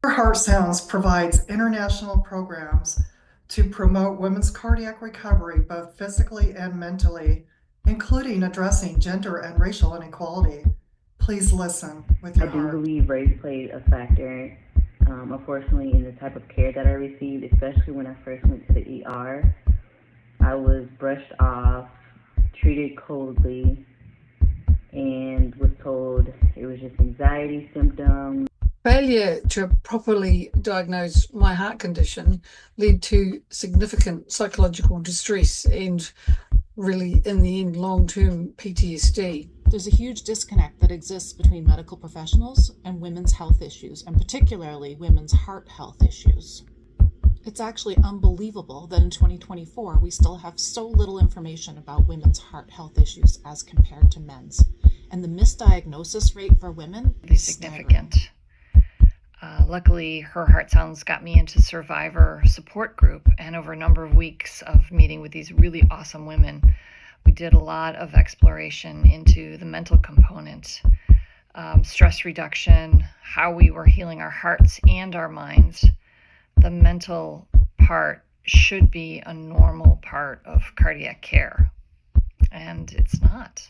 Heart Sounds provides international programs to promote women's cardiac recovery, both physically and mentally, including addressing gender and racial inequality. Please listen with I your do heart. believe race played a factor, unfortunately, in the type of care that I received, especially when I first went to the ER. I was brushed off, treated coldly, and was told it was just anxiety symptoms. Failure to properly diagnose my heart condition led to significant psychological distress and really, in the end, long-term PTSD. There's a huge disconnect that exists between medical professionals and women's health issues, and particularly women's heart health issues. It's actually unbelievable that in 2024 we still have so little information about women's heart health issues as compared to men's. And the misdiagnosis rate for women is significant. Luckily, Her Heart Sounds got me into Survivor support group, and over a number of weeks of meeting with these really awesome women, we did a lot of exploration into the mental component, stress reduction, how we were healing our hearts and our minds. The mental part should be a normal part of cardiac care, and it's not.